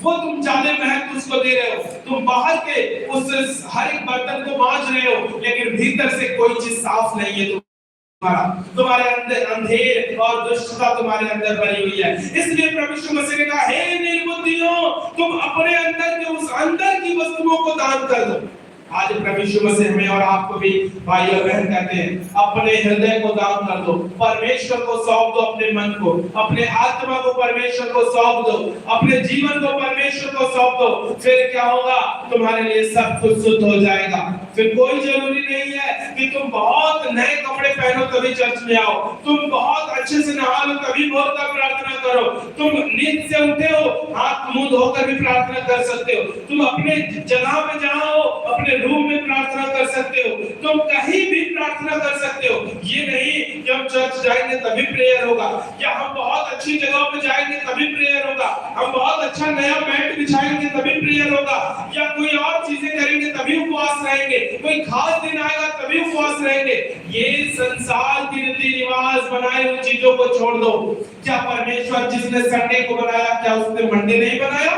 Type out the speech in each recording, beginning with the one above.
वो तुम ज्यादा महत्व उसको दे रहे हो। तुम बाहर के उस हर एक बर्तन को मांज रहे हो, लेकिन भीतर से कोई चीज साफ नहीं है। तुम्हारे अंदर अंधेर और दुष्टता तुम्हारे अंदर भरी हुई है। इसलिए प्रभु यीशु मसीह ने कहा, हे निर्बुद्धियों, तुम अपने अंदर के उस अंदर की वस्तुओं को दान कर दो। आज प्रभु यीशु मसीह हमें और आपको भी भाई और बहन कहते हैं, अपने हृदय को दान कर दो, परमेश्वर को सौंप दो, अपने मन को, अपने आत्मा को परमेश्वर को सौंप दो, अपने जीवन को परमेश्वर को सौंप दो। फिर क्या होगा? तुम्हारे लिए सब कुछ शुद्ध हो जाएगा। फिर कोई जरूरी नहीं है कि तुम बहुत नए कपड़े पहनो तभी चर्च में आओ, तुम बहुत अच्छे से नहा लो तभी भोर का प्रार्थना करो, तुम नींद से उठे हो हाथ मुंह धोकर भी प्रार्थना कर सकते हो, तुम अपने जगह पे जाओ अपने रूम में प्रार्थना कर सकते हो, तुम कहीं भी प्रार्थना कर सकते हो। ये नहीं कि हम चर्च जाएंगे तभी प्रेयर होगा, या हम बहुत अच्छी जगह पे जाएंगे तभी प्रेयर होगा, हम बहुत अच्छा नया मैट बिछाएंगे तभी प्रेयर होगा, या कोई और चीजें करेंगे तभी उपवास रहेंगे, कोई खास दिन आएगा तभी उपवास रहेंगे। ये संसार की रीति रिवाज बनाए हुई चीजों को छोड़ दो। क्या परमेश्वर जिसने संडे को बनाया, क्या उसने मंडे नहीं बनाया?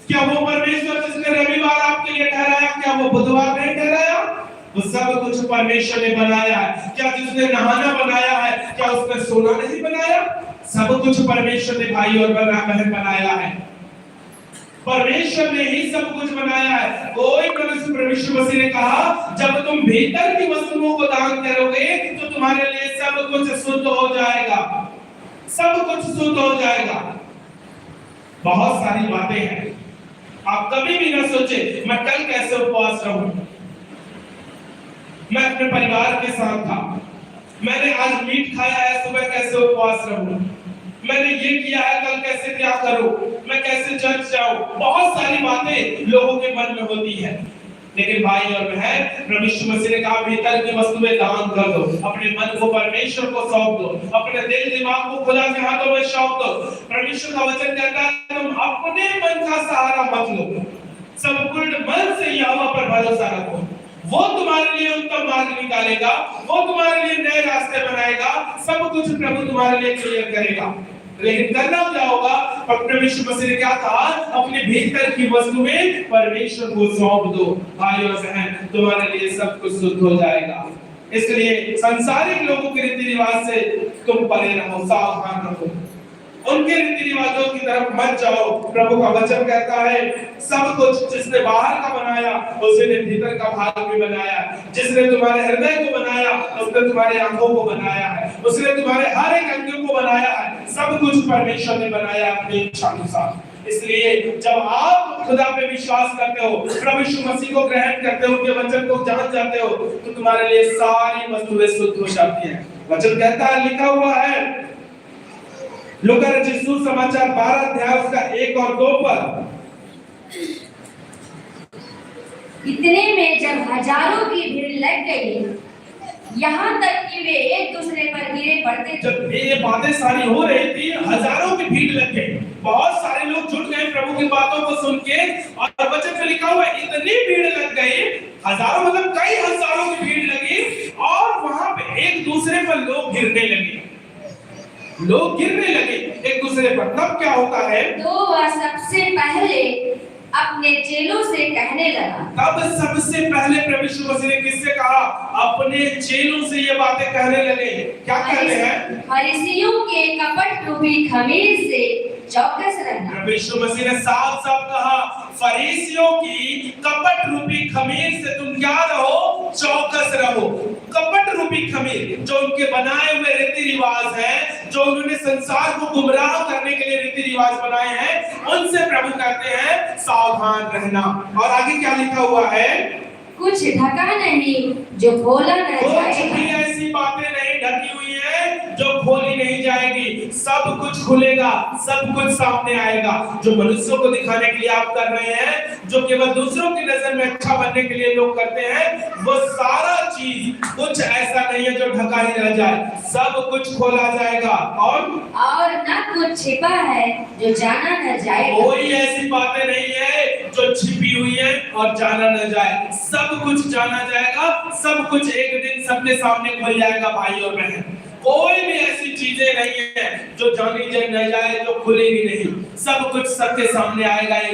क्या वो परमेश्वर जिसने रविवार आपके लिए ठहराया, क्या वो बुधवार नहीं ठहराया? वो सब कुछ परमेश्वर ने बनाया है। क्या जिसने नहाना बनाया है, क्या उसने सोना नहीं बनाया? सब कुछ परमेश्वर ने भाई और बहन बनाया है। परमेश्वर ने ही सब कुछ बनाया है। कोई प्रभु यीशु मसीह ने कहा, जब तुम भीतर की वस्तुओं को दान करोगे तो तुम्हारे लिए सब कुछ शुद्ध हो जाएगा, सब कुछ शुद्ध हो जाएगा। बहुत सारी बातें हैं, आप कभी भी ना सोचे मैं कल कैसे उपवास रहूं। मैं अपने परिवार के साथ था, मैंने आज मीट खाया है, सुबह कैसे उपवास रहूं। मैंने ये किया है, कल कैसे क्या करूं, मैं कैसे चर्च जाऊं। बहुत सारी बातें लोगों के मन में होती है, लेकिन भाई और बहन प्रभु यीशु मसीह ने कहा, भीतर की वस्तुएं दान कर दो, अपने मन को परमेश्वर को सौंप दो, अपने दिल दिमाग को खुदा के हाथों में सौंप दो। परमेश्वर का वचन कहता है, तुम अपने मन का सहारा मत लो, संपूर्ण मन से यहोवा पर भरोसा रखो, वो तुम्हारे लिए उत्तम मार्ग निकालेगा, वो तुम्हारे लिए नए रास्ते बनाएगा, सब कुछ प्रभु तुम्हारे लिए क्लियर करेगा। लेकिन करना क्या होगा? प्रभु यीशु मसीह ने क्या कहा? अपने भीतर की वस्तुएं परमेश्वर को सौंप दो। भाई और बहन, तुम्हारे लिए सब कुछ शुद्ध हो जाएगा। इसलिए सांसारिक लोगों के रीति रिवाज से तुम परे रहो, सावधान रहो, उनके रीति रिवाजों की तरफ मत जाओ। प्रभु का वचन कहता है, सब कुछ जिसने बाहर का बनाया उसने भीतर का भाग भी बनाया। जिसने तुम्हारे हृदय को बनाया उसने तुम्हारे आंखों को बनाया है, उसने तुम्हारे हर एक अंग को बनाया है। सब कुछ परमेश्वर ने बनाया अपनी इच्छा अनुसार। इसलिए जब आप खुदा पे विश्वास करते हो, प्रभु यीशु मसीह को ग्रहण करते हो, उनके वचन को जान जाते हो, तो तुम्हारे लिए सारी वस्तुएं शुद्ध हो जाती हैं। वचन कहता है, लिखा हुआ है लूका रचित सुसमाचार 12 अध्याय उसका 1 और 2 पर, इतने में जब हजारों की भीड़ लग गई, यहाँ तक कि वे एक दूसरे पर गिरे पड़ते थे। जब ये बातें सारी हो रही थी, हजारों की भीड़ लग गई, बहुत सारे लोग जुट गए प्रभु की बातों को सुन के। और वचन में लिखा हुआ है, इतनी भीड़ लग गई, हजारों मतलब कई हजारों की भीड़ लगी, और वहां पे एक दूसरे पर लोग गिरने लगे, लोग गिरने लगे एक दूसरे पर। तब क्या होता है? तो वह सबसे पहले अपने चेलों से कहने लगा। तब सबसे पहले प्रभु यीशु मसीह ने किससे कहा? अपने चेलों से ये बातें कहने लगे। क्या कहते हैं? फरीसियों के कपट रूपी खमीर से चौकस रहना। प्रभु यीशु मसीह ने साफ साफ कहा, फरीसियों की कपट रूपी खमीर से तुम क्या रहो? चौकस रहो। कपट रूपी खमीर, जो उनके बनाए हुए रीति रिवाज हैं, जो उन्होंने संसार को गुमराह करने के लिए रीति रिवाज बनाए हैं, उनसे प्रभु कहते हैं सावधान रहना। और आगे क्या लिखा हुआ है? कुछ ढका नहीं जो खोला न जाए। कुछ भी ऐसी बातें नहीं ढकी हुई है जो खोली नहीं जाएगी। सब कुछ खुलेगा, सब कुछ सामने आएगा। जो मनुष्यों को दिखाने के लिए आप कर रहे हैं, जो केवल दूसरों की नजर में अच्छा बनने के लिए लोग करते हैं, वो सारा चीज कुछ ऐसा नहीं है जो ढका ही रह जाए। सब कुछ खोला जाएगा और न कुछ छिपा है जो जाना न जाए। कोई ऐसी बातें नहीं है जो छिपी हुई है और जाना न जाए। सब कुछ जाना जाएगा, सब कुछ एक दिन सबके सामने खुल जाएगा। भाई और बहन, कोई भी ऐसी चीजें नहीं है जो जानी न जाए, जो खुलेगी नहीं। सब कुछ सबके सामने आएगा।